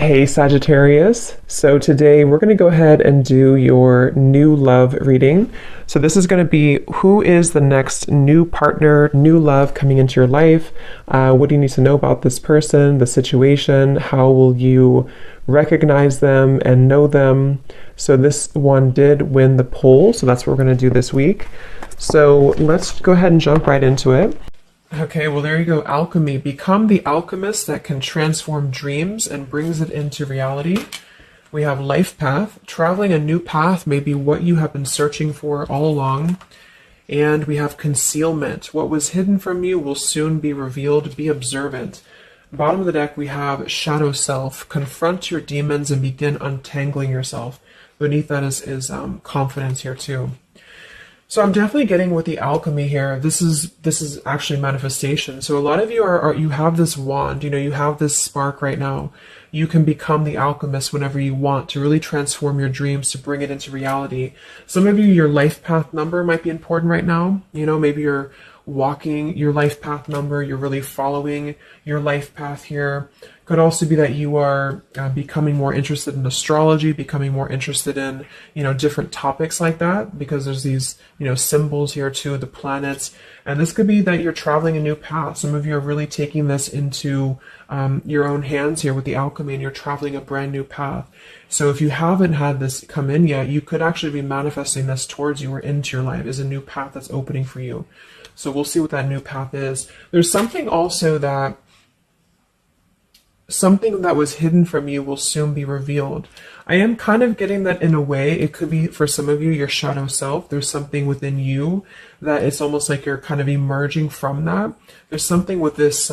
Hey Sagittarius. So today we're going to go ahead and do your new love reading. So this is going to be who is the next new partner, new love coming into your life. What do you need to know about this person, the situation? How will you recognize them and know them? So this one did win the poll. So that's what we're going to do this week. So let's go ahead and jump right into it. Okay, well, there you go. Alchemy. Become the alchemist that can transform dreams and brings it into reality. We have life path. Traveling a new path may be what you have been searching for all along. And we have concealment. What was hidden from you will soon be revealed. Be observant. Bottom of the deck, we have shadow self. Confront your demons and begin untangling yourself. Beneath that is confidence here too. So I'm definitely getting with the alchemy here. This is actually manifestation. So a lot of you you have this wand, you have this spark right now. You can become the alchemist whenever you want to really transform your dreams, to bring it into reality. Some of you, your life path number might be important right now. Maybe you're walking your life path number, you're really following your life path here. Could also be that you are becoming more interested in astrology, becoming more interested in, different topics like that, because there's these, symbols here too, the planets. And this could be that you're traveling a new path. Some of you are really taking this into your own hands here with the alchemy, and you're traveling a brand new path. So if you haven't had this come in yet, you could actually be manifesting this towards you or into your life as a new path that's opening for you. So we'll see what that new path is. There's something also that something that was hidden from you will soon be revealed. I am kind of getting that in a way. It could be for some of you, your shadow self. There's something within you that it's almost like you're kind of emerging from that. There's something with this,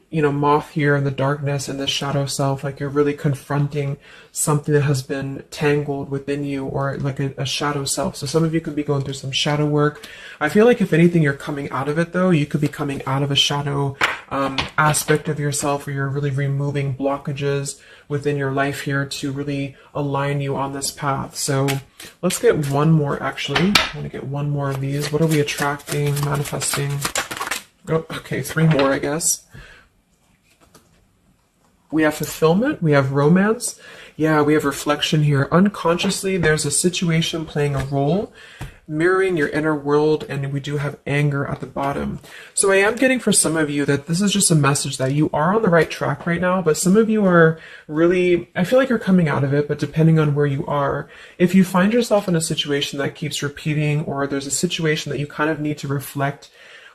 moth here in the darkness and the shadow self, like you're really confronting something that has been tangled within you, or like a shadow self. So some of you could be going through some shadow work. I feel like if anything, you're coming out of it though. You could be coming out of a shadow aspect of yourself, where you're really removing blockages within your life here to really align you on this path. So let's get one more actually. I want to get one more of these. What are we attracting, manifesting? Oh, okay, three more, I guess. We have fulfillment, we have romance. Yeah, we have reflection here. Unconsciously, there's a situation playing a role, mirroring your inner world, and we do have anger at the bottom. So I am getting for some of you that this is just a message that you are on the right track right now, but some of you are really, I feel like you're coming out of it, but depending on where you are, if you find yourself in a situation that keeps repeating, or there's a situation that you kind of need to reflect,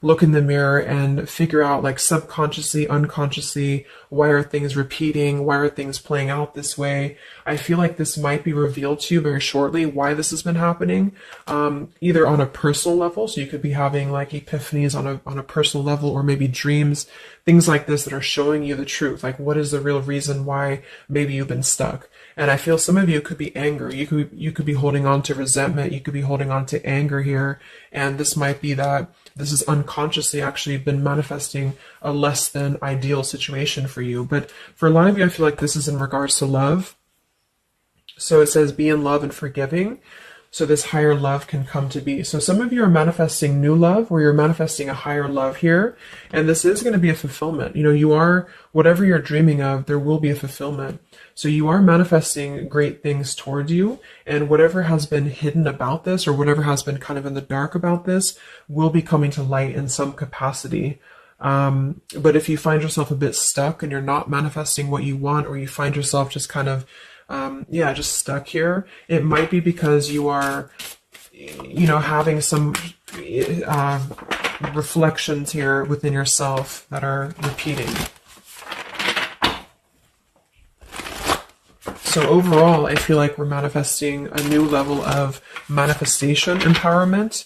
look in the mirror and figure out, like, subconsciously, unconsciously, why are things repeating? Why are things playing out this way? I feel like this might be revealed to you very shortly, why this has been happening, either on a personal level. So you could be having like epiphanies on a personal level, or maybe dreams, things like this that are showing you the truth. Like, what is the real reason why maybe you've been stuck? And I feel some of you could be anger. You could be holding on to resentment. You could be holding on to anger here. And this might be that this is unconsciously actually been manifesting a less than ideal situation for you. But for a lot of you, I feel like this is in regards to love. So it says be in love and forgiving, so this higher love can come to be. So some of you are manifesting new love, or you're manifesting a higher love here. And this is going to be a fulfillment. You are, whatever you're dreaming of, there will be a fulfillment. So you are manifesting great things towards you, and whatever has been hidden about this, or whatever has been kind of in the dark about this, will be coming to light in some capacity. But if you find yourself a bit stuck and you're not manifesting what you want, or you find yourself just kind of, just stuck here, it might be because you are, having some reflections here within yourself that are repeating. So overall, I feel like we're manifesting a new level of manifestation empowerment,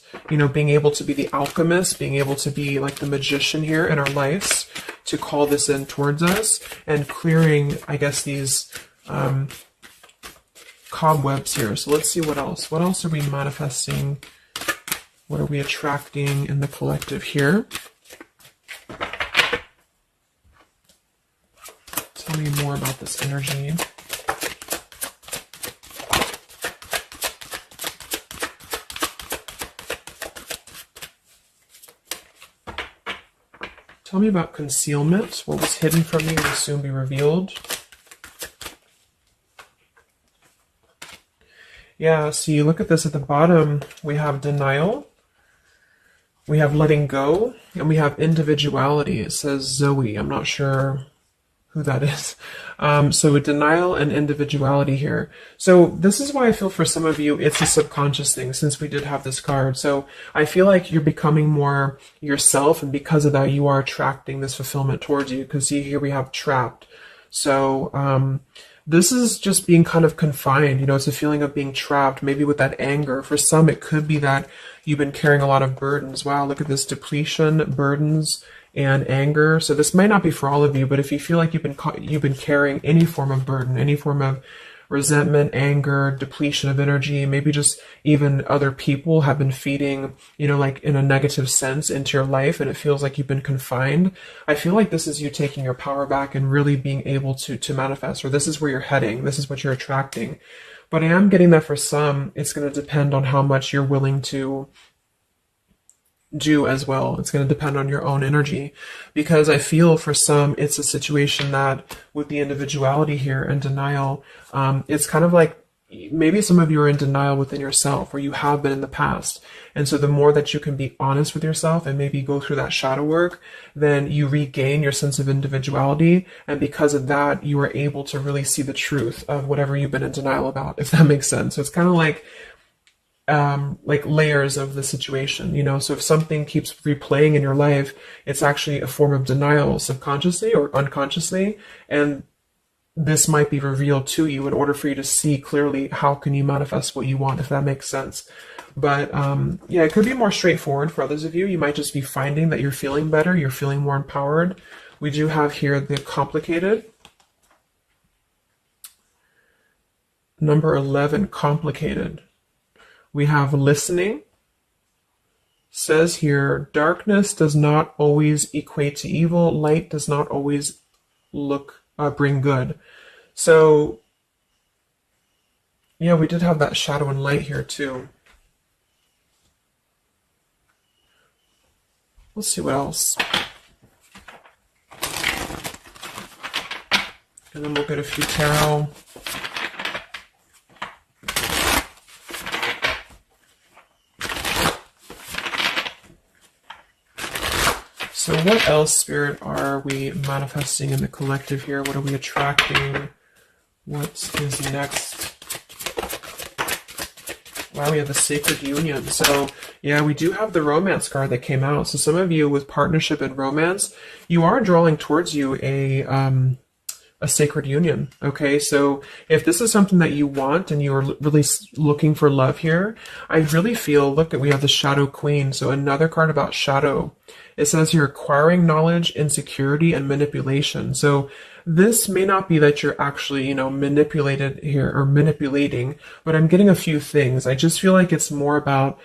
being able to be the alchemist, being able to be like the magician here in our lives, to call this in towards us, and clearing, I guess, these cobwebs here. So let's see what else. What else are we manifesting? What are we attracting in the collective here? Tell me more about this energy. Tell me about concealment. What was hidden from you will soon be revealed. Yeah, so you look at this at the bottom, we have denial, we have letting go, and we have individuality. It says Zoe. I'm not sure who that is. So with denial and individuality here. So this is why I feel for some of you, it's a subconscious thing since we did have this card. So I feel like you're becoming more yourself, and because of that, you are attracting this fulfillment towards you. Because see, here we have trapped. So this is just being kind of confined. You know, it's a feeling of being trapped, maybe with that anger. For some, it could be that you've been carrying a lot of burdens. Wow, look at this depletion, burdens, and anger. So this might not be for all of you, but if you feel like you've been carrying any form of burden, any form of resentment, anger, depletion of energy, maybe just even other people have been feeding, you know, like in a negative sense into your life, and it feels like you've been confined. I feel like this is you taking your power back and really being able to manifest, or this is where you're heading. This is what you're attracting. But I am getting that for some, it's going to depend on how much you're willing to do as well. It's going to depend on your own energy, because I feel for some it's a situation that with the individuality here and denial, it's kind of like maybe some of you are in denial within yourself, or you have been in the past. And so the more that you can be honest with yourself and maybe go through that shadow work, then you regain your sense of individuality. And because of that, you are able to really see the truth of whatever you've been in denial about, if that makes sense. So it's kind of like layers of the situation, you know. So if something keeps replaying in your life, it's actually a form of denial subconsciously or unconsciously, and this might be revealed to you in order for you to see clearly how can you manifest what you want, if that makes sense. But yeah, it could be more straightforward for others of you. You might just be finding that you're feeling better, you're feeling more empowered. We do have here the complicated. Number 11, complicated. We have listening. Says here, darkness does not always equate to evil. Light does not always bring good. So, yeah, we did have that shadow and light here too. Let's see what else. And then we'll get a few tarot. So what else, Spirit, are we manifesting in the collective here? What are we attracting? What is next? Wow, we have the sacred union. So yeah, we do have the romance card that came out. So some of you with partnership and romance, you are drawing towards you a sacred union. Okay, so if this is something that you want and you're really looking for love here, I really feel, look, we have the Shadow Queen. So another card about shadow. It says you're acquiring knowledge, insecurity, and manipulation. So this may not be that you're actually, you know, manipulated here or manipulating, but I'm getting a few things. I just feel like it's more about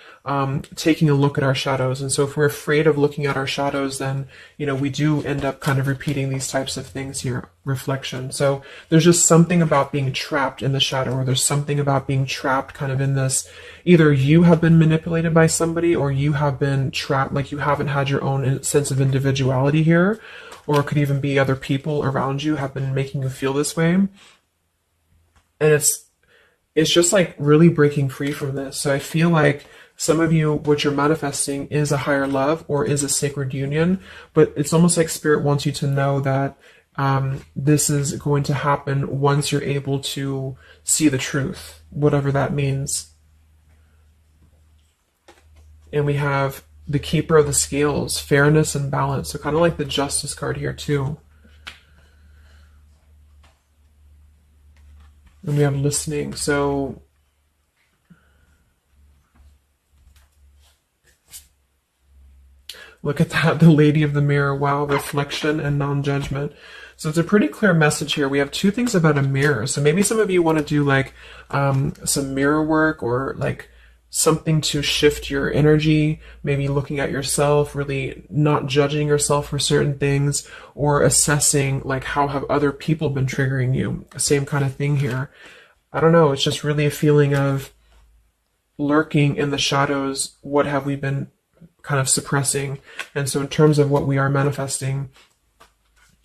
taking a look at our shadows. And so if we're afraid of looking at our shadows, then, you know, we do end up kind of repeating these types of things here, reflection. So there's just something about being trapped in the shadow, or there's something about being trapped kind of in this, either you have been manipulated by somebody, or you have been trapped, like you haven't had your own sense of individuality here, or it could even be other people around you have been making you feel this way. And it's just like really breaking free from this. So I feel like some of you, what you're manifesting is a higher love or is a sacred union, but it's almost like Spirit wants you to know that this is going to happen once you're able to see the truth, whatever that means. And we have the Keeper of the Scales, fairness and balance. So kind of like the Justice card here too. And we have listening. So look at that, the Lady of the Mirror. Wow, reflection and non-judgment. So it's a pretty clear message here. We have two things about a mirror. So maybe some of you want to do like some mirror work, or like something to shift your energy, maybe looking at yourself, really not judging yourself for certain things, or assessing like how have other people been triggering you. Same kind of thing here. I don't know, it's just really a feeling of lurking in the shadows. What have we been kind of suppressing? And so in terms of what we are manifesting,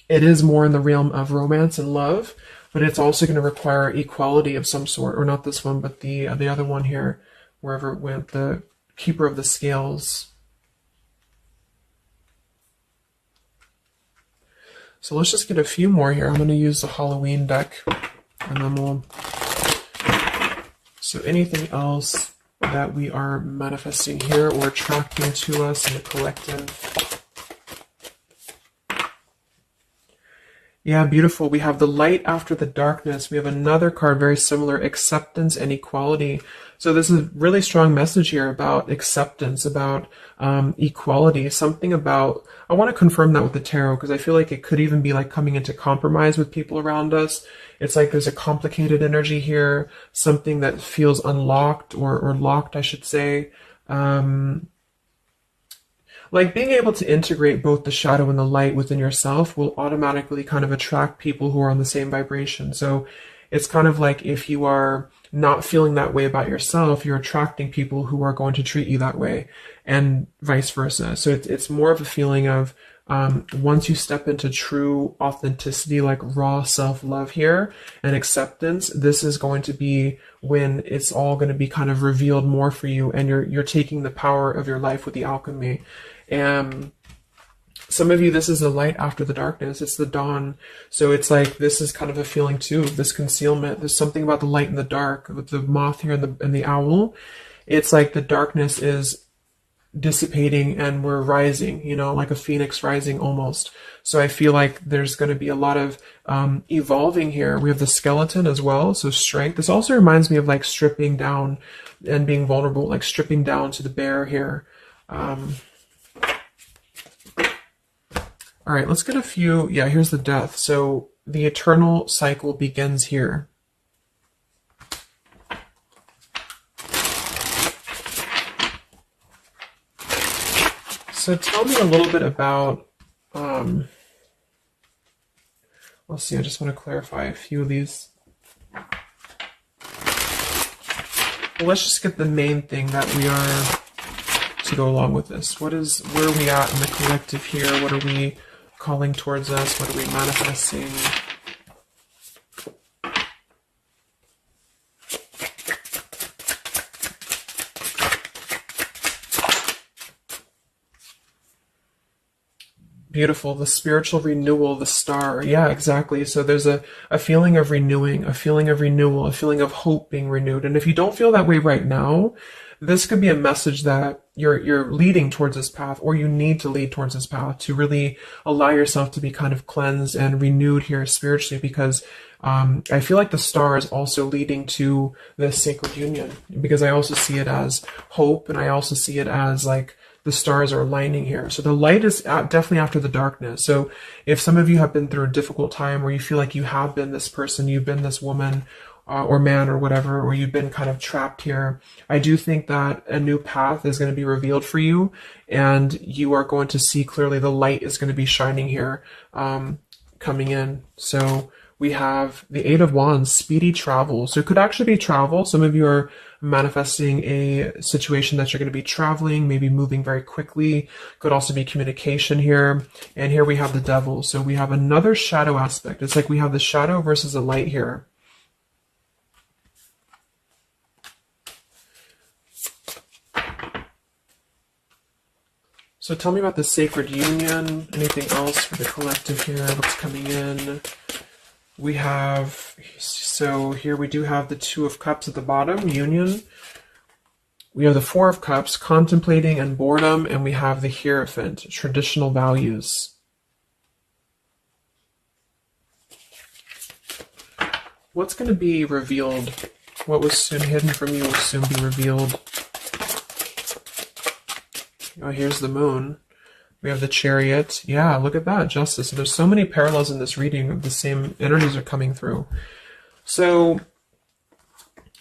it is more in the realm of romance and love, but it's also going to require equality of some sort, or not this one, but the other one here, wherever it went, the Keeper of the Scales. So let's just get a few more here. I'm going to use the Halloween deck, and then we'll... So anything else that we are manifesting here or attracting to us in the collective? Yeah, beautiful. We have the light after the darkness. We have another card very similar, acceptance and equality. So this is a really strong message here about acceptance, about equality, something about, I want to confirm that with the tarot, because I feel like it could even be like coming into compromise with people around us. It's like there's a complicated energy here, something that feels unlocked or locked, I should say. Like being able to integrate both the shadow and the light within yourself will automatically kind of attract people who are on the same vibration. So it's kind of like if you are not feeling that way about yourself, you're attracting people who are going to treat you that way, and vice versa. So it's more of a feeling of once you step into true authenticity, like raw self-love here and acceptance, this is going to be when it's all going to be kind of revealed more for you, and you're taking the power of your life with the alchemy. And some of you, this is the light after the darkness. It's the dawn. So it's like, this is kind of a feeling too, this concealment. There's something about the light and the dark with the moth here and the owl. It's like the darkness is dissipating and we're rising, you know, like a phoenix rising almost. So I feel like there's going to be a lot of evolving here. We have the skeleton as well. So strength. This also reminds me of like stripping down and being vulnerable, like stripping down to the bare here. All right, let's get a few. Yeah, here's the death. So the eternal cycle begins here. So tell me a little bit about, let's see, I just want to clarify a few of these. Well, let's just get the main thing that we are to go along with this. Where are we at in the collective here? What are we calling towards us? What are we manifesting? Beautiful. The spiritual renewal, the star. Yeah, exactly. So there's a feeling of renewing, a feeling of renewal, a feeling of hope being renewed. And if you don't feel that way right now, this could be a message that you're leading towards this path, or you need to lead towards this path to really allow yourself to be kind of cleansed and renewed here spiritually, because I feel like the star is also leading to this sacred union, because I also see it as hope, and I also see it as like the stars are aligning here. So the light is definitely after the darkness. So if some of you have been through a difficult time where you feel like you have been this person, you've been this woman, or man or whatever, or you've been kind of trapped here, I do think that a new path is going to be revealed for you, and you are going to see clearly. The light is going to be shining here, coming in. So we have the Eight of Wands, speedy travel. So it could actually be travel. Some of you are manifesting a situation that you're going to be traveling, maybe moving very quickly. Could also be communication here. And here we have the Devil. So we have another shadow aspect. It's like we have the shadow versus the light here. So tell me about the sacred union. Anything else for the collective here? What's coming in? We have, so here we do have the Two of Cups at the bottom, union. We have the Four of Cups, contemplating and boredom, and we have the Hierophant, traditional values. What's going to be revealed? What was soon hidden from you will soon be revealed. Oh, here's the Moon. We have the Chariot. Yeah, look at that, Justice. So there's so many parallels in this reading. The same energies are coming through. So,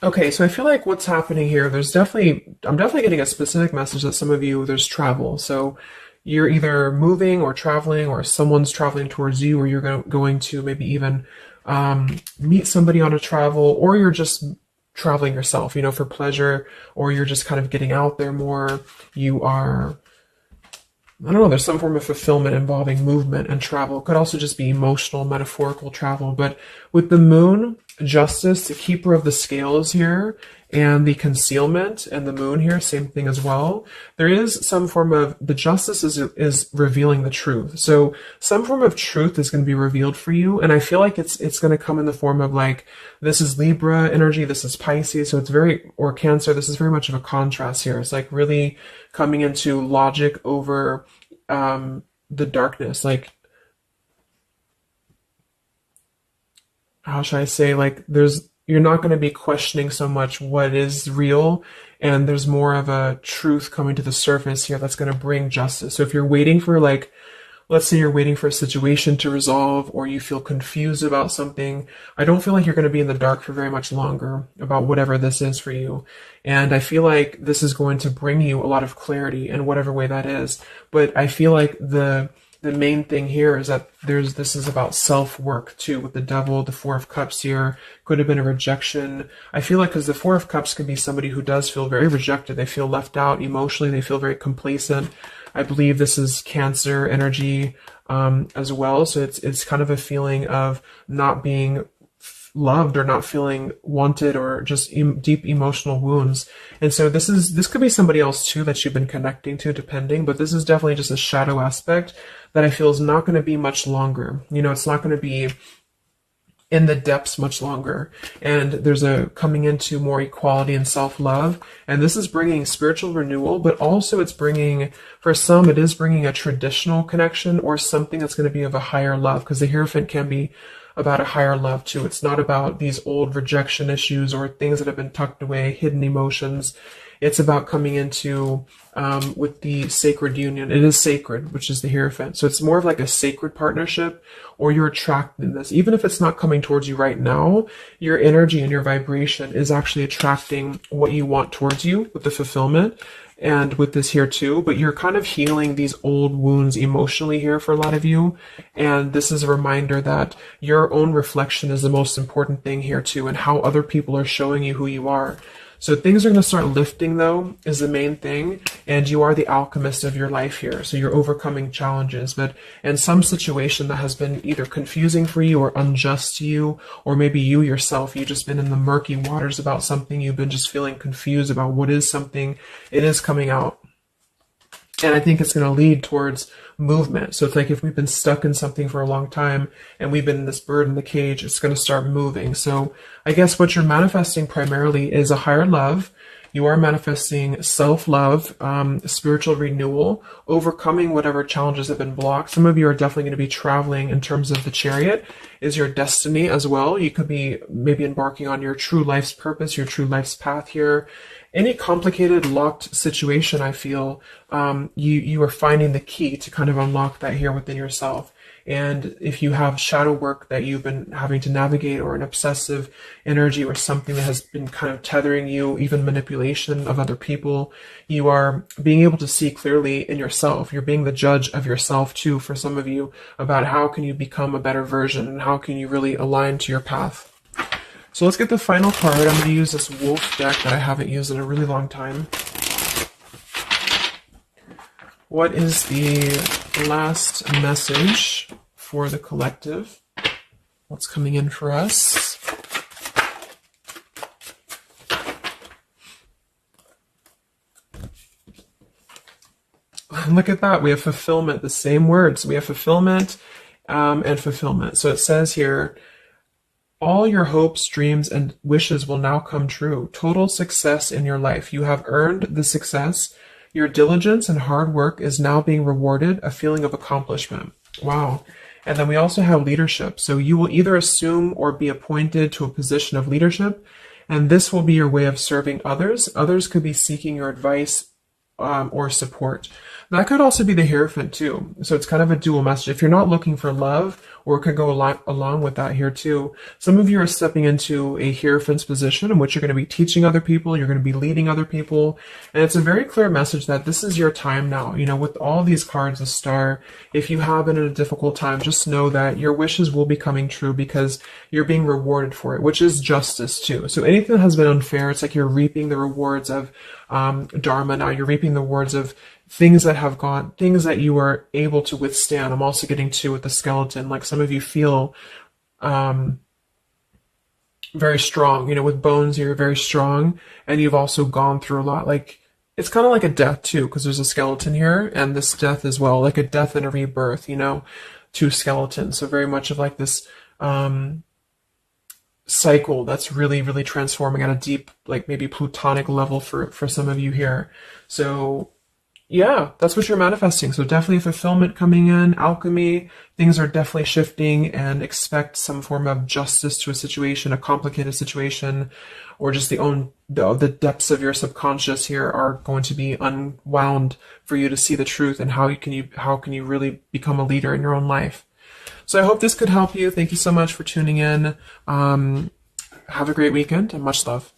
okay, so I feel like what's happening here, I'm definitely getting a specific message that some of you, there's travel. So you're either moving or traveling, or someone's traveling towards you, or you're going to maybe even meet somebody on a travel, or you're just traveling yourself, you know, for pleasure, or you're just kind of getting out there more. You are I don't know, there's some form of fulfillment involving movement and travel. It could also just be emotional, metaphorical travel. But with the moon, justice, the keeper of the scales here, and the concealment and the moon here, same thing as well. There is some form of, the justice is revealing the truth. So some form of truth is going to be revealed for you. And I feel like it's going to come in the form of like, this is Libra energy, this is Pisces. So it's very, or Cancer, this is very much of a contrast here. It's like really coming into logic over the darkness. Like, how should I say, like you're not going to be questioning so much what is real, and there's more of a truth coming to the surface here that's going to bring justice. So if you're waiting for, like, let's say you're waiting for a situation to resolve, or you feel confused about something, I don't feel like you're going to be in the dark for very much longer about whatever this is for you. And I feel like this is going to bring you a lot of clarity in whatever way that is. But I feel like the main thing here is that this is about self-work too, with the Devil, the Four of Cups here, could have been a rejection. I feel like, because the Four of Cups could be somebody who does feel very rejected. They feel left out emotionally. They feel very complacent. I believe this is Cancer energy as well. So it's kind of a feeling of not being loved or not feeling wanted, or just deep emotional wounds. And so this could be somebody else too that you've been connecting to, depending, but this is definitely just a shadow aspect that I feel is not going to be much longer. You know, it's not going to be in the depths much longer. And there's a coming into more equality and self-love. And this is bringing spiritual renewal, but also it's bringing, for some, it is bringing a traditional connection or something that's going to be of a higher love, because the Hierophant can be about a higher love too. It's not about these old rejection issues or things that have been tucked away, hidden emotions. It's about coming into with the sacred union. It is sacred, which is the Hierophant. So it's more of like a sacred partnership, or you're attracting this. Even if it's not coming towards you right now, your energy and your vibration is actually attracting what you want towards you with the fulfillment. And with this here too, but you're kind of healing these old wounds emotionally here for a lot of you. And this is a reminder that your own reflection is the most important thing here too, and how other people are showing you who you are. So things are going to start lifting, though, is the main thing. And you are the alchemist of your life here. So you're overcoming challenges. But in some situation that has been either confusing for you or unjust to you, or maybe you yourself, you've just been in the murky waters about something. You've been just feeling confused about what is something. It is coming out. And I think it's going to lead towards movement. So it's like if we've been stuck in something for a long time and we've been in this bird in the cage, it's going to start moving. So I guess what you're manifesting primarily is a higher love. You are manifesting self-love, spiritual renewal, overcoming whatever challenges have been blocked. Some of you are definitely going to be traveling in terms of the Chariot is your destiny as well. You could be maybe embarking on your true life's purpose, your true life's path here. Any complicated, locked situation, I feel, you are finding the key to kind of unlock that here within yourself. And if you have shadow work that you've been having to navigate, or an obsessive energy, or something that has been kind of tethering you, even manipulation of other people, you are being able to see clearly in yourself. You're being the judge of yourself too, for some of you, about how can you become a better version, and how can you really align to your path. So let's get the final card. I'm going to use this wolf deck that I haven't used in a really long time. What is the last message for the collective? What's coming in for us? Look at that. We have fulfillment, the same words. We have fulfillment and fulfillment. So it says here, all your hopes, dreams, and wishes will now come true. Total success in your life. You have earned the success. Your diligence and hard work is now being rewarded, a feeling of accomplishment. Wow. And then we also have leadership. So you will either assume or be appointed to a position of leadership, and this will be your way of serving others. Others could be seeking your advice or support. That could also be the Hierophant too. So it's kind of a dual message. If you're not looking for love, or it could go along with that here too. Some of you are stepping into a Hierophant's position in which you're going to be teaching other people, you're going to be leading other people, and it's a very clear message that this is your time now. You know, with all these cards, the Star, if you have been in a difficult time, just know that your wishes will be coming true because you're being rewarded for it, which is justice too. So anything that has been unfair, it's like you're reaping the rewards of Dharma now. You're reaping the rewards of things that you are able to withstand. I'm also getting to with the skeleton, like some of you feel very strong, with bones, you're very strong, and you've also gone through a lot. Like, it's kind of like a death too, because there's a skeleton here, and this death as well, like a death and a rebirth, two skeletons. So very much of like this cycle that's really, really transforming at a deep, like maybe plutonic level for some of you here. So yeah, that's what you're manifesting. So definitely fulfillment coming in, alchemy, things are definitely shifting, and expect some form of justice to a situation, a complicated situation, or just the depths of your subconscious here are going to be unwound for you to see the truth, and how can you really become a leader in your own life. So I hope this could help you. Thank you so much for tuning in. Have a great weekend and much love.